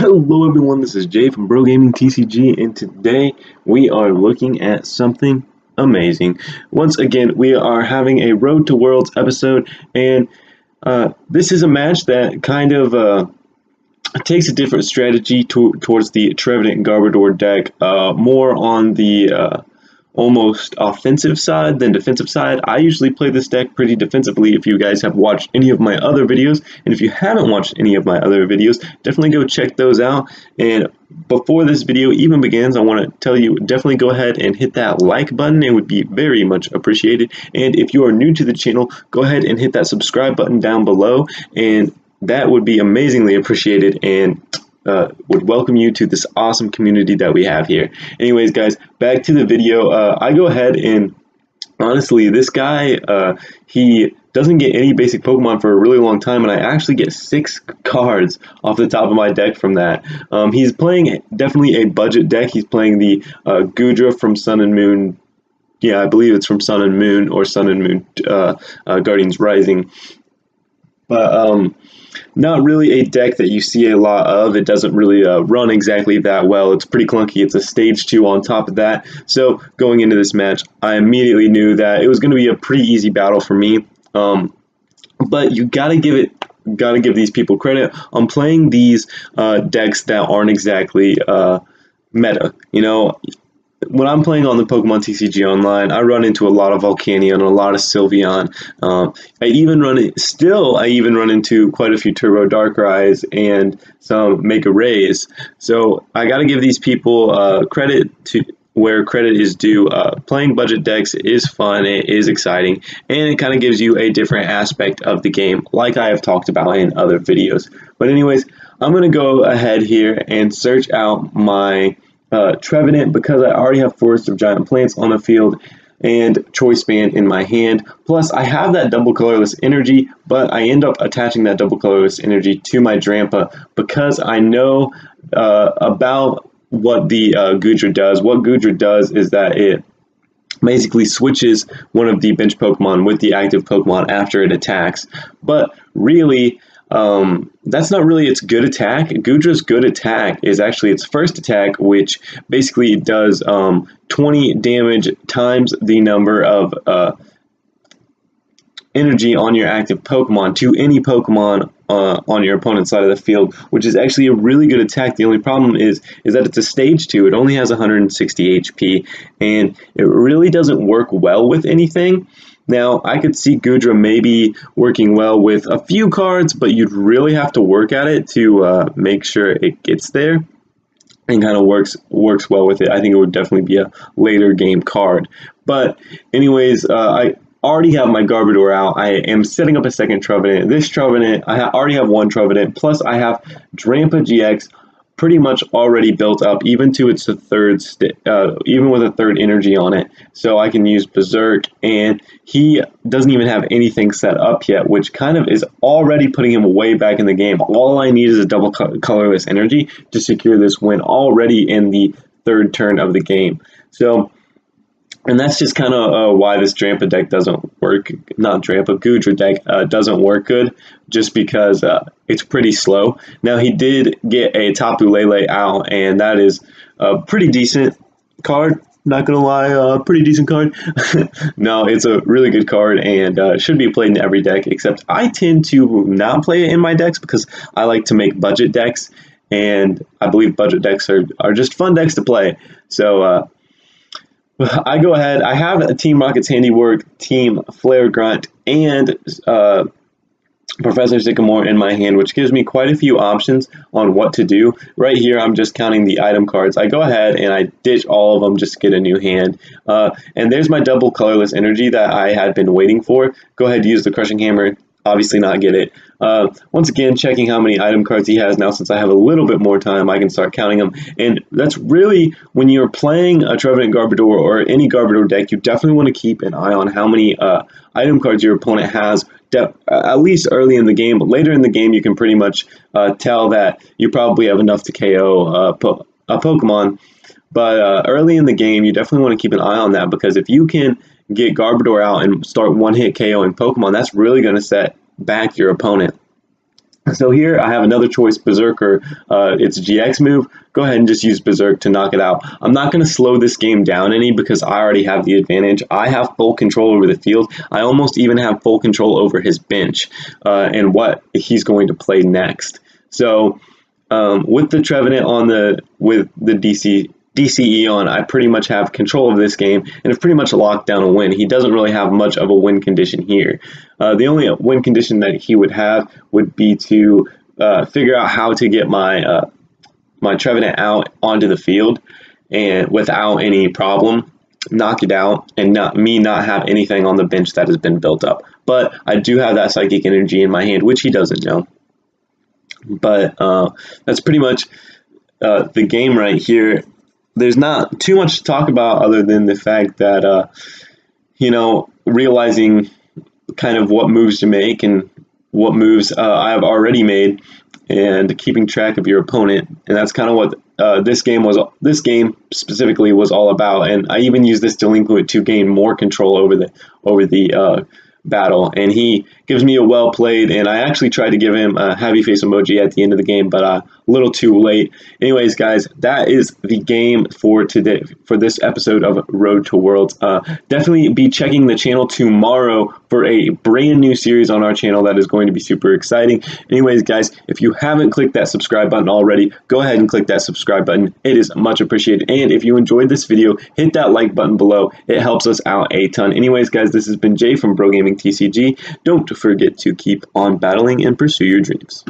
Hello everyone, this is Jay from BroGaming TCG, and today we are looking at something amazing. Once again, we are having a Road to Worlds episode, and this is a match that kind of takes a different strategy towards the Trevanent Garbodor deck, more on the almost offensive side than defensive side. I usually play this deck pretty defensively if you guys have watched any of my other videos, and if you haven't watched any of my other videos, definitely go check those out. And before this video even begins, I want to tell you, definitely go ahead and hit that like button. It would be very much appreciated. And if you are new to the channel, go ahead and hit that subscribe button down below, and that would be amazingly appreciated, and would welcome you to this awesome community that we have here. Anyways, guys, back to the video. I go ahead and honestly, this guy, he doesn't get any basic Pokemon for a really long time, and I actually get 6 cards off the top of my deck from that. He's playing definitely a budget deck. He's playing the Goodra from Sun and Moon. Yeah, I believe it's from Sun and Moon, or Sun and Moon Guardians Rising. But not really a deck that you see a lot of. It doesn't really run exactly that well. It's pretty clunky. It's a stage 2 on top of that. So going into this match, I immediately knew that it was going to be a pretty easy battle for me. But you gotta give these people credit on playing these decks that aren't exactly meta. You know, when I'm playing on the Pokemon TCG Online, I run into a lot of Volcanion and a lot of Sylveon. I even run into quite a few Turbo Darkrai's and some Mega Rays. So I got to give these people credit to where credit is due. Playing budget decks is fun, it is exciting, and it kind of gives you a different aspect of the game, like I have talked about in other videos. But anyways, I'm going to go ahead here and search out my Trevenant, because I already have Forest of Giant Plants on the field and Choice Band in my hand. Plus, I have that double colorless energy, but I end up attaching that double colorless energy to my Drampa because I know about what the Goodra does. What Goodra does is that it basically switches one of the bench Pokemon with the active Pokemon after it attacks. But really, that's not really its good attack. Goodra's good attack is actually its first attack, which basically does 20 damage times the number of energy on your active Pokemon to any Pokemon on your opponent's side of the field, which is actually a really good attack. The only problem is that it's a stage 2. It only has 160 HP, and it really doesn't work well with anything. Now, I could see Goodra maybe working well with a few cards, but you'd really have to work at it to make sure it gets there and kind of works well with it. I think it would definitely be a later game card. But anyways, I already have my Garbodor out. I am setting up a second Trevenant. This Trevenant, I already have one Trevenant, plus I have Drampa GX pretty much already built up, even to its third, even with a third energy on it. So I can use Berserk, and he doesn't even have anything set up yet, which kind of is already putting him way back in the game. All I need is a double colorless energy to secure this win already in the third turn of the game. So, and that's just kind of why this Drampa deck doesn't work. Not Drampa, Goodra deck doesn't work good, just because it's pretty slow. Now, he did get a Tapu Lele out, and that is a pretty decent card. Not gonna lie, pretty decent card. No, it's a really good card, and should be played in every deck, except I tend to not play it in my decks because I like to make budget decks, and I believe budget decks are just fun decks to play. So, I go ahead. I have a Team Rocket's Handiwork, Team Flare Grunt, and Professor Sycamore in my hand, which gives me quite a few options on what to do. Right here, I'm just counting the item cards. I go ahead and I ditch all of them just to get a new hand. And there's my double colorless energy that I had been waiting for. Go ahead and use the Crushing Hammer. Obviously not get it. Once again, checking how many item cards he has now. Since I have a little bit more time, I can start counting them. And that's really, when you're playing a Trevenant Garbodor or any Garbodor deck, you definitely want to keep an eye on how many item cards your opponent has, at least early in the game. But later in the game, you can pretty much tell that you probably have enough to KO a Pokemon. But early in the game, you definitely want to keep an eye on that, because if you can get Garbodor out and start one-hit KOing Pokemon, that's really going to set back your opponent. So here I have another choice, Berserker. It's a GX move. Go ahead and just use Berserk to knock it out. I'm not going to slow this game down any because I already have the advantage. I have full control over the field. I almost even have full control over his bench and what he's going to play next. So with the Trevanent with the DCE on, I pretty much have control of this game and have pretty much locked down a win. He doesn't really have much of a win condition here. The only win condition that he would have would be to figure out how to get my my Trevenant out onto the field and without any problem, knock it out, and not have anything on the bench that has been built up. But I do have that Psychic Energy in my hand, which he doesn't know. But that's pretty much the game right here. There's not too much to talk about other than the fact that, realizing kind of what moves to make and what moves I have already made, and keeping track of your opponent, and that's kind of what this game specifically was all about. And I even used this delinquent to gain more control over the battle, and he gives me a well played, and I actually tried to give him a happy face emoji at the end of the game, but a little too late. Anyways, guys, that is the game for today, for this episode of Road to Worlds. Definitely be checking the channel tomorrow for a brand new series on our channel that is going to be super exciting. Anyways, guys, if you haven't clicked that subscribe button already, go ahead and click that subscribe button. It is much appreciated. And if you enjoyed this video, hit that like button below. It helps us out a ton. Anyways, guys, this has been Jay from BroGaming TCG. Don't forget to keep on battling and pursue your dreams.